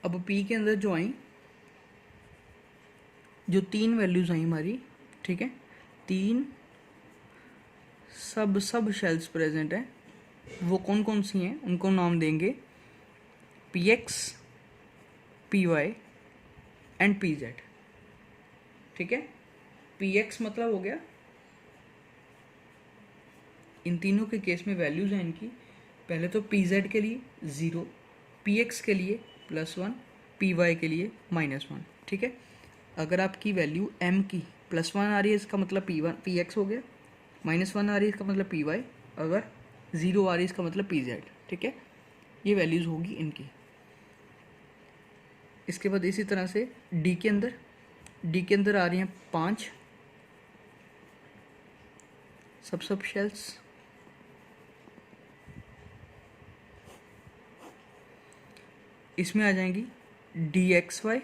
अब पी के अंदर जो आई, जो 3 वैल्यूज़ आई हमारी, ठीक है, 3 सब शेल्स प्रेजेंट है, वो कौन कौन सी हैं उनको नाम देंगे P X, P Y and P Z. ठीक है, पी एक्स मतलब हो गया, इन तीनों के केस में वैल्यूज़ हैं इनकी, पहले तो पी जेड के लिए 0, पी एक्स के लिए +1, पी वाई के लिए -1। ठीक है, अगर आपकी वैल्यू m की +1 आ रही है इसका मतलब पी एक्स हो गया, -1 आ रही है इसका मतलब पी वाई, अगर 0 आ रही है इसका मतलब पी जेड। ठीक है, ये वैल्यूज़ होगी इनकी। इसके बाद इसी तरह से डी के अंदर आ रही हैं 5 सब शेल्स, इसमें आ जाएंगी D X Y,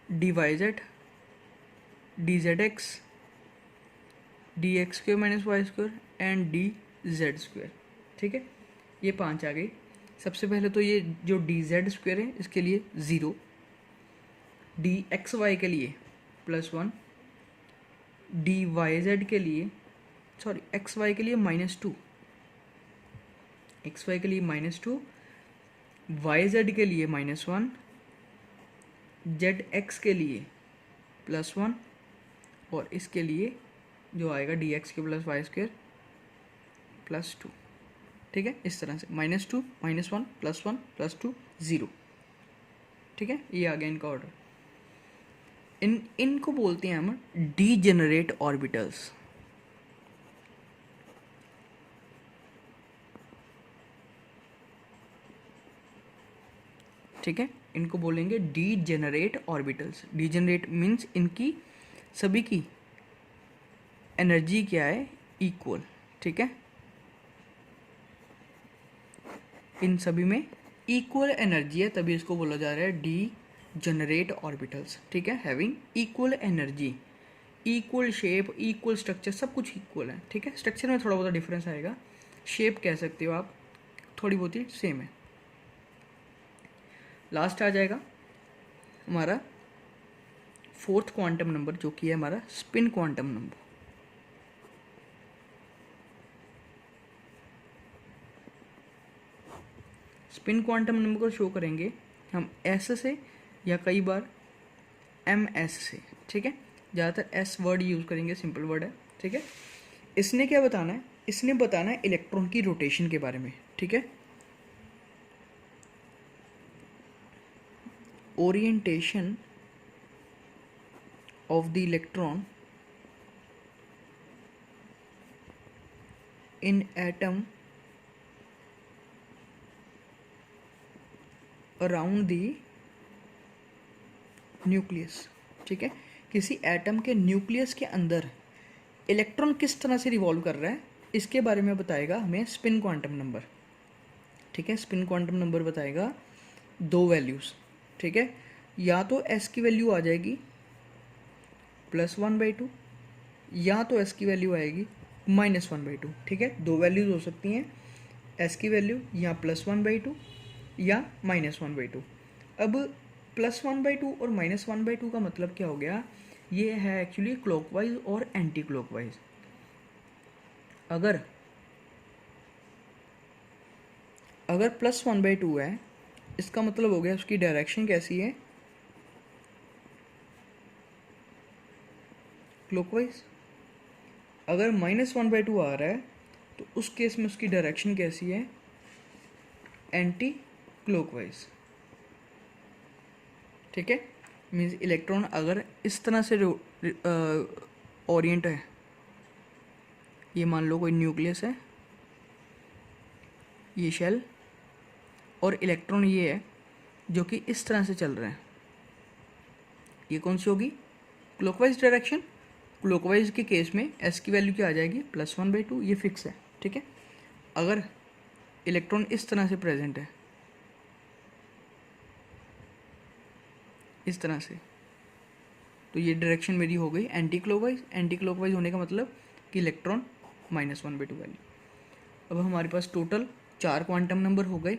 D Y Z, D Z X, D X square minus Y square and D Z square. ठीक है, ये 5 आ गई। सबसे पहले तो ये जो डी जेड स्क्वेयर है इसके लिए 0, डी एक्स वाई के लिए +1, डी वाई जेड के लिए एक्स वाई के लिए -2, एक्स वाई के लिए -2, वाई जेड के लिए -1, जेड एक्स के लिए +1 और इसके लिए जो आएगा डी एक्स के प्लस वाई स्क्वेयर +2। ठीक है, इस तरह से -2, -1, +1, +2, 0। ठीक है, ये आ गया इनका ऑर्डर। इनको बोलते हैं हम डीजेनरेट ऑर्बिटल्स। ठीक है, इनको बोलेंगे डीजेनरेट ऑर्बिटल्स। डीजेनरेट मीन्स इनकी सभी की एनर्जी क्या है, इक्वल। ठीक है, इन सभी में इक्वल एनर्जी है, तभी इसको बोला जा रहा है डी जनरेट ऑर्बिटल्स। ठीक है, having equal energy, equal shape, equal structure, सब कुछ इक्वल है। ठीक है, स्ट्रक्चर में थोड़ा बहुत डिफरेंस आएगा, शेप कह सकते हो आप, थोड़ी बहुत ही सेम है। लास्ट आ जाएगा हमारा 4th क्वांटम नंबर, जो कि है हमारा spin quantum number. Spin quantum number को शो करेंगे हम एस से या कई बार एम एस से। ठीक है, ज़्यादातर एस वर्ड यूज़ करेंगे, सिंपल वर्ड है। ठीक है, इसने क्या बताना है, इसने बताना है इलेक्ट्रॉन की रोटेशन के बारे में। ठीक है, orientation of the electron in atom around the nucleus. ठीक है, किसी एटम के न्यूक्लियस के अंदर इलेक्ट्रॉन किस तरह से रिवॉल्व कर रहा है, इसके बारे में बताएगा हमें स्पिन क्वांटम नंबर। ठीक है, स्पिन क्वांटम नंबर बताएगा 2 वैल्यूज़। ठीक है, या तो एस की वैल्यू आ जाएगी +1/2, या तो एस की वैल्यू आएगी -1/2। ठीक है, 2 वैल्यूज़ हो सकती हैं, एस की वैल्यू या +1/2 या -1/2। अब +1/2 और -1/2 का मतलब क्या हो गया, ये है एक्चुअली क्लॉकवाइज और एंटी क्लॉकवाइज। अगर +1/2 है, इसका मतलब हो गया उसकी डायरेक्शन कैसी है, क्लॉकवाइज। अगर -1/2 आ रहा है तो उस केस में उसकी डायरेक्शन कैसी है, एंटी क्लॉकवाइज। ठीक है, मीन्स इलेक्ट्रॉन अगर इस तरह से ओरिएंट है, ये मान लो कोई न्यूक्लियस है, ये शेल, और इलेक्ट्रॉन ये है जो कि इस तरह से चल रहे हैं, ये कौन सी होगी, क्लॉकवाइज डायरेक्शन। क्लॉकवाइज के केस में एस की वैल्यू क्या आ जाएगी, +1/2, ये फिक्स है। ठीक है, अगर इलेक्ट्रॉन इस तरह से प्रेजेंट है, इस तरह से, तो ये डायरेक्शन मेरी हो गई एंटी क्लॉकवाइज। एंटी क्लॉकवाइज होने का मतलब कि इलेक्ट्रॉन -1/2 वैल्यू। अब हमारे पास टोटल 4 क्वांटम नंबर हो गए।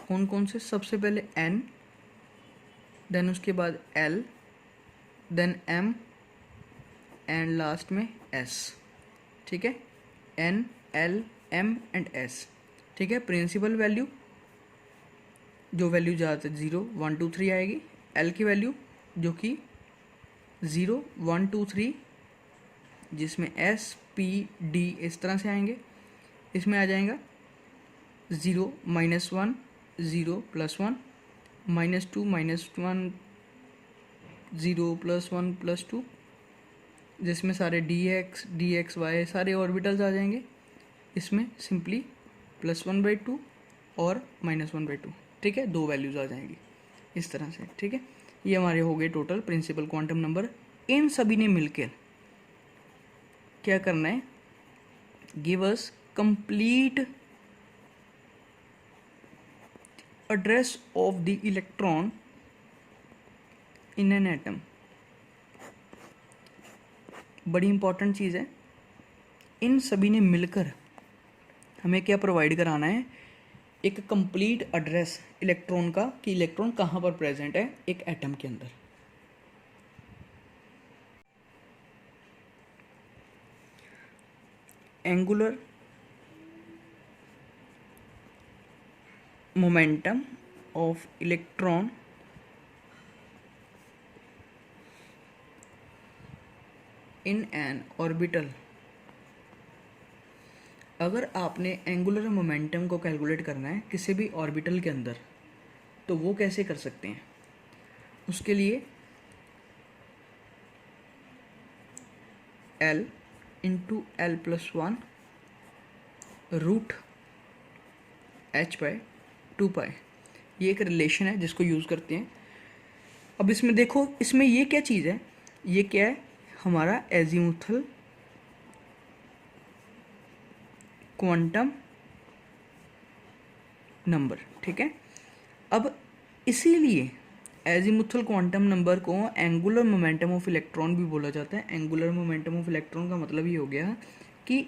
कौन कौन से? सबसे पहले N, देन उसके बाद L, then M and last में S। ठीक है, N, L, M and S। ठीक है, प्रिंसिपल वैल्यू जो वैल्यू ज़्यादातर 0 1 2 3 आएगी। L की वैल्यू जो कि 0 1 2 3, जिसमें S P D इस तरह से आएंगे। इसमें आ जाएगा 0 -1 0 +1 -2 -1 0 +1 +2, जिसमें सारे dx dxy सारे ऑर्बिटल्स आ जाएंगे। इसमें सिंपली +1/2 और -1/2। ठीक है, दो वैल्यूज़ आ जाएंगी इस तरह से। ठीक है, ये हमारे हो गए टोटल प्रिंसिपल क्वांटम नंबर। इन सभी ने मिलकर क्या करना है? Give us complete address of the electron in an atom. बड़ी इंपॉर्टेंट चीज़ है। इन सभी ने मिलकर हमें क्या प्रोवाइड कराना है? एक कंप्लीट एड्रेस इलेक्ट्रॉन का, कि इलेक्ट्रॉन कहाँ पर प्रेजेंट है एक एटम के अंदर। Angular momentum of electron in an orbital. अगर आपने एंगुलर मोमेंटम को कैलकुलेट करना है किसी भी ऑर्बिटल के अंदर, तो वो कैसे कर सकते हैं? उसके लिए L × L+1 √h/2π, ये एक रिलेशन है जिसको यूज़ करते हैं। अब इसमें देखो, इसमें ये क्या चीज़ है? ये क्या है? हमारा एजीमुथल क्वांटम नंबर। ठीक है, अब इसीलिए एजीमुथल क्वांटम नंबर को एंगुलर मोमेंटम ऑफ इलेक्ट्रॉन भी बोला जाता है। एंगुलर मोमेंटम ऑफ इलेक्ट्रॉन का मतलब ये हो गया कि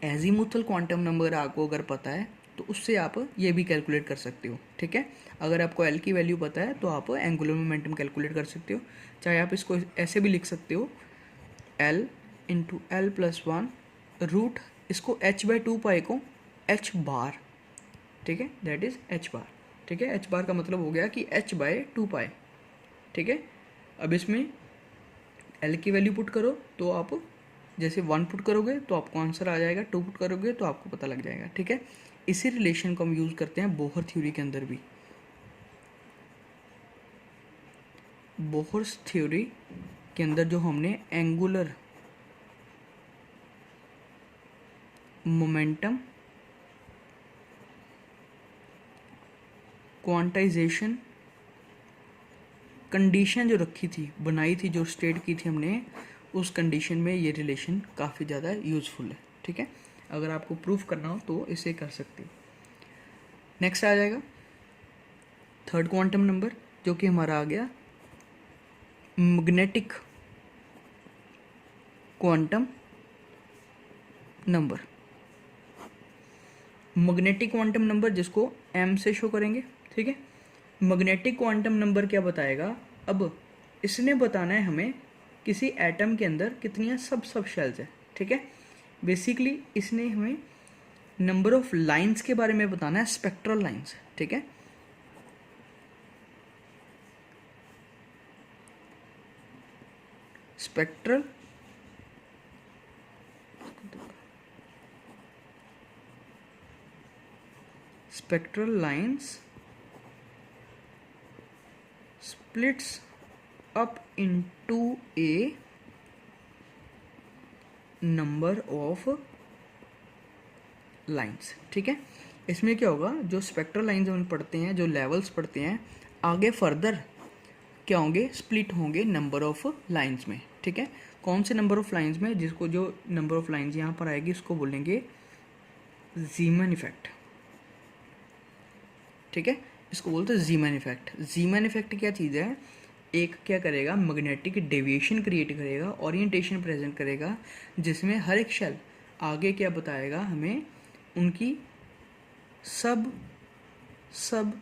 एजीमुथल क्वांटम नंबर आपको अगर पता है तो उससे आप ये भी कैलकुलेट कर सकते हो। ठीक है, अगर आपको L की वैल्यू पता है तो आप एंगुलर मोमेंटम कैलकुलेट कर सकते हो। चाहे आप इसको ऐसे भी लिख सकते हो, L × L+1 रूट, इसको h/2π को h बार। ठीक है, दैट इज़ h बार। ठीक है, h बार का मतलब हो गया कि h/2π। ठीक है, अब इसमें L की वैल्यू पुट करो तो आप जैसे 1 पुट करोगे तो आपको आंसर आ जाएगा, 2 पुट करोगे तो आपको पता लग जाएगा। ठीक है, इसी रिलेशन को हम यूज़ करते हैं बोहर थ्योरी के अंदर भी। बोहर्स थ्योरी के अंदर जो हमने एंगुलर मोमेंटम क्वांटाइजेशन कंडीशन जो रखी थी, बनाई थी, जो स्टेट की थी हमने, उस कंडीशन में ये रिलेशन काफ़ी ज़्यादा यूज़फुल है। ठीक है, अगर आपको प्रूफ करना हो तो इसे कर सकते हो। नेक्स्ट आ जाएगा थर्ड क्वांटम नंबर, जो कि हमारा आ गया magnetic quantum number. Magnetic quantum number जिसको M से शो करेंगे। ठीक है, मैग्नेटिक क्वांटम नंबर क्या बताएगा? अब इसने बताना है हमें किसी एटम के अंदर कितनी सब शेल्स है। ठीक है, बेसिकली इसने हमें नंबर ऑफ लाइंस के बारे में बताना है, स्पेक्ट्रल लाइंस। ठीक है, spectral lines splits up into a number of lines। ठीक है, इसमें क्या होगा? जो स्पेक्ट्रल लाइंस हम पढ़ते हैं, जो लेवल्स पढ़ते हैं, आगे फर्दर क्या होंगे? स्प्लिट होंगे नंबर ऑफ लाइंस में। ठीक है, कौन से नंबर ऑफ लाइंस में? जिसको जो नंबर ऑफ लाइंस यहाँ पर आएगी उसको बोलेंगे ज़ीमैन इफेक्ट। ठीक है, इसको बोलते हैं ज़ीमैन इफेक्ट। ज़ीमैन इफेक्ट क्या चीज़ है? एक क्या करेगा? मैग्नेटिक डेविएशन क्रिएट करेगा, ओरिएंटेशन प्रेजेंट करेगा, जिसमें हर एक शेल आगे क्या बताएगा हमें? उनकी सब सब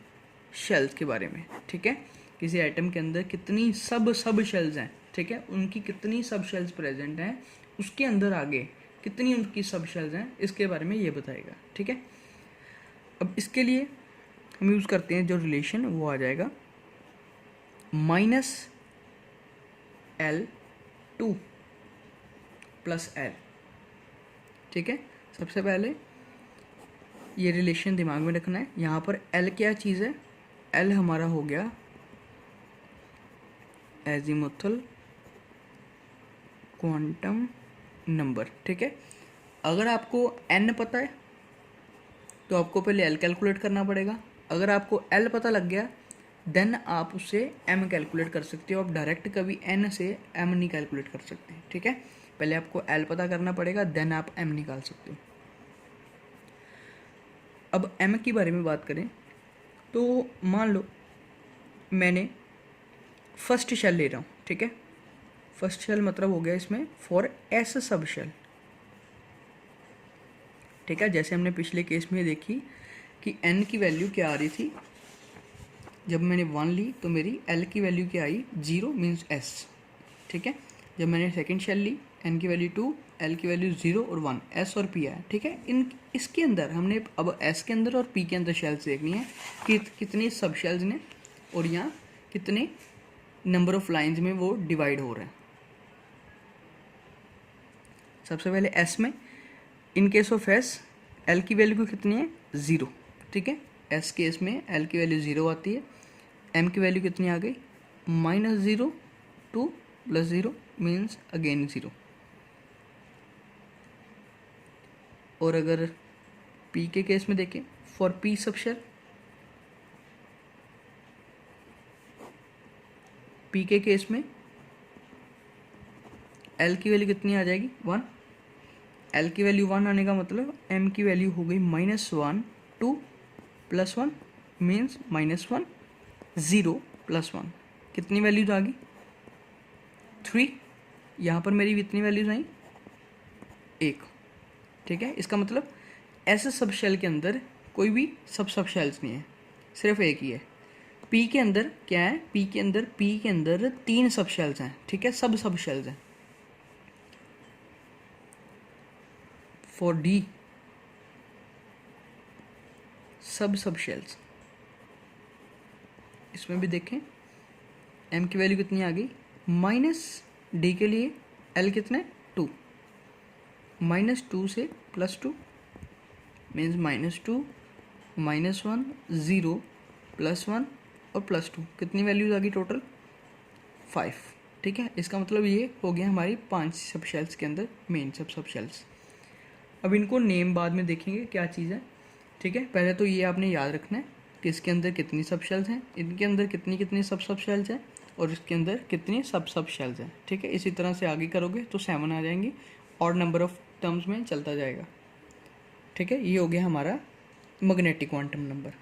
शेल्स के बारे में, ठीक है। किसी एटम के अंदर कितनी सब शेल्स हैं, ठीक है, उनकी कितनी सब शेल्स प्रेजेंट हैं, उसके अंदर आगे कितनी उनकी सब शेल्स हैं, इसके बारे में ये बताएगा, ठीक है। अब इसके लिए हम यूज़ करते हैं जो रिलेशन, वो आ जाएगा -L2 + L, ठीक है। सबसे पहले ये रिलेशन दिमाग में रखना है। यहाँ पर L क्या चीज़ है, L हमारा हो गया एजीमुथल क्वांटम नंबर, ठीक है। अगर आपको N पता है तो आपको पहले L कैलकुलेट करना पड़ेगा। अगर आपको L पता लग गया देन आप उससे M कैलकुलेट कर सकते हो। आप डायरेक्ट कभी N से M नहीं कैलकुलेट कर सकते, ठीक है। पहले आपको L पता करना पड़ेगा, देन आप M निकाल सकते हो। अब M के बारे में बात करें तो मान लो मैंने फर्स्ट शेल ले रहा हूँ, ठीक है। फर्स्ट शेल मतलब हो गया इसमें फॉर S सब शेल, ठीक है। जैसे हमने पिछले केस में देखी कि N की वैल्यू क्या आ रही थी, जब मैंने 1 ली तो मेरी L की वैल्यू क्या आई, 0 मीन्स S, ठीक है। जब मैंने सेकंड शेल ली, N की वैल्यू 2, L की वैल्यू 0 और 1, S और P आया, ठीक है। इसके अंदर हमने अब S के अंदर और P के अंदर शेल्स देखनी है कि कितनी सब शेल्स ने और यहाँ कितने नंबर ऑफ लाइंस में वो डिवाइड हो रहे हैं। सबसे पहले S में, in case of S L की वैल्यू कितनी है, 0, ठीक है। S केस में L की वैल्यू 0 आती है। M की वैल्यू कितनी आ गई, -0, 2 + 0 मीन्स अगेन 0। और अगर P के केस में देखें, for P sub shell, P के केस में L की वैल्यू कितनी आ जाएगी, 1। L की वैल्यू 1 आने का मतलब M की वैल्यू हो गई -1, 2 + 1 मीन्स -1, 0 + 1, कितनी वैल्यूज आ गई, 3। यहाँ पर मेरी कितनी वैल्यूज आई, 1, ठीक है। इसका मतलब S सब शेल के अंदर कोई भी सब शेल्स नहीं है, सिर्फ एक ही है। P के अंदर क्या है, P के अंदर 3 सब शेल्स हैं, ठीक है, सब शेल्स हैं। फॉर D सब शेल्स, इसमें भी देखें M की वैल्यू कितनी आ गई, -D के लिए L कितने, 2, -2 से +2 मीन्स -2, -1, 0 + 1 और +2, कितनी वैल्यूज आ गई टोटल, 5, ठीक है। इसका मतलब ये हो गया हमारी 5 सब शेल्स के अंदर मेन सब शेल्स। अब इनको नेम बाद में देखेंगे क्या चीज़ है, ठीक है। पहले तो ये आपने याद रखना है कि इसके अंदर कितनी सब शेल्स हैं, इनके अंदर कितनी सब शेल्स हैं और इसके अंदर कितनी सब शेल्स हैं, ठीक है। इसी तरह से आगे करोगे तो 7 आ जाएंगी, और नंबर ऑफ टर्म्स में चलता जाएगा, ठीक है। ये हो गया हमारा मैग्नेटिक क्वांटम नंबर।